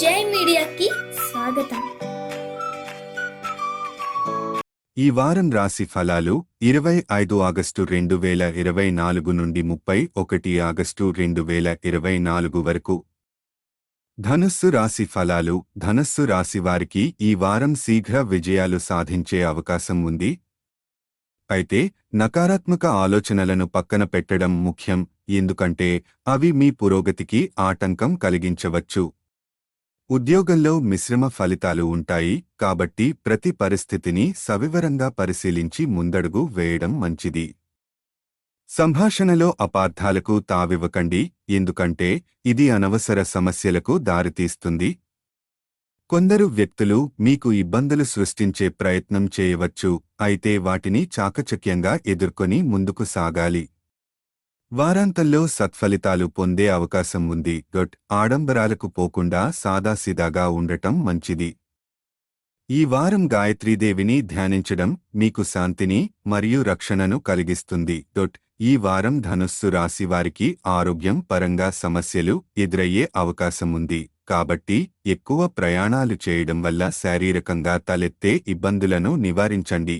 జై మీడియాకి స్వాగతం. ఈ వారం రాశి ఫలాలు 25 ఆగస్టు 2024 నుండి 31 ఆగస్టు 2024 వరకు. ధనుస్సు రాశి ఫలాలు. ధనుస్సు రాశి వారికి ఈ వారం శీఘ్ర విజయాలు సాధించే అవకాశం ఉంది. అయితే నకారాత్మక ఆలోచనలను పక్కన పెట్టడం ముఖ్యం, ఎందుకంటే అవి మీ పురోగతికి ఆటంకం కలిగించవచ్చు. ఉద్యోగంలో మిశ్రమ ఫలితాలు ఉంటాయి, కాబట్టి ప్రతి పరిస్థితిని సవివరంగా పరిశీలించి ముందడుగు వేయడం మంచిది. సంభాషణలో అపార్థాలకు తావివ్వకండి, ఎందుకంటే ఇది అనవసర సమస్యలకు దారితీస్తుంది. కొందరు వ్యక్తులు మీకు ఇబ్బందులు సృష్టించే ప్రయత్నం చేయవచ్చు, అయితే వాటిని చాకచక్యంగా ఎదుర్కొని ముందుకు సాగాలి. వారాంతంలో సత్ఫలితాలు పొందే అవకాశం ఉంది. ఆడంబరాలకు పోకుండా సాదాసీదాగా ఉండటం మంచిది. ఈ వారం గాయత్రీదేవిని ధ్యానించడం మీకు శాంతిని మరియు రక్షణను కలిగిస్తుంది. ఈ వారం ధనుస్సు రాశి వారికి ఆరోగ్యం పరంగా సమస్యలు ఎదురయ్యే అవకాశం ఉంది, కాబట్టి ఎక్కువ ప్రయాణాలు చేయడం వల్ల శారీరకంగా తలెత్తే ఇబ్బందులను నివారించండి.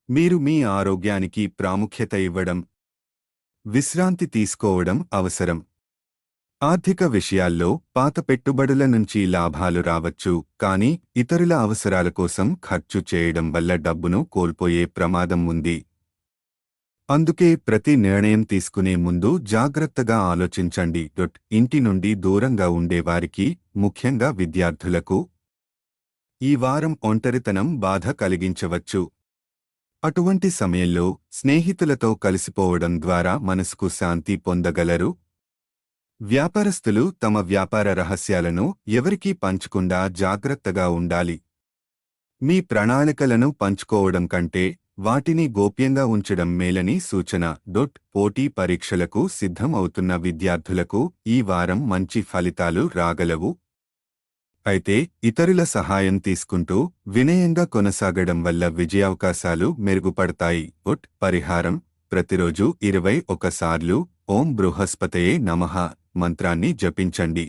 మీరు మీ ఆరోగ్యానికి ప్రాముఖ్యత ఇవ్వడం, విశ్రాంతి తీసుకోవడం అవసరం. ఆర్థిక విషయాల్లో పాత పెట్టుబడుల నుంచి లాభాలు రావచ్చు, కానీ ఇతరుల అవసరాల కోసం ఖర్చు చేయడం వల్ల డబ్బును కోల్పోయే ప్రమాదం ఉంది. అందుకే ప్రతి నిర్ణయం తీసుకునే ముందు జాగ్రత్తగా ఆలోచించండి. ఇంటి నుండి దూరంగా ఉండేవారికి, ముఖ్యంగా విద్యార్థులకు ఈ వారం ఒంటరితనం బాధ కలిగించవచ్చు. అటువంటి సమయంలో స్నేహితులతో కలిసిపోవడం ద్వారా మనసుకు శాంతి పొందగలరు. వ్యాపారస్తులు తమ వ్యాపార రహస్యాలను ఎవరికీ పంచకుండా జాగ్రత్తగా ఉండాలి. మీ ప్రణాళికలను పంచుకోవడం కంటే వాటిని గోప్యంగా ఉంచడం మేలని సూచన. పోటీ పరీక్షలకు సిద్ధం అవుతున్న విద్యార్థులకు ఈ వారం మంచి ఫలితాలు రాగలవు. అయితే ఇతరుల సహాయం తీసుకుంటూ వినయంగా కొనసాగడం వల్ల విజయావకాశాలు మెరుగుపడతాయి. పరిహారం: ప్రతిరోజు 21 సార్లు ఓం బృహస్పతయే నమః మంత్రాన్ని జపించండి.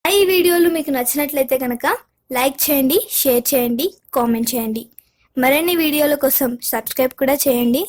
ఈ వీడియోలు మీకు నచ్చినట్లయితే కనుక లైక్ చేయండి, షేర్ చేయండి, కామెంట్ చేయండి. మరిన్ని వీడియోల కోసం సబ్స్క్రైబ్ కూడా చేయండి.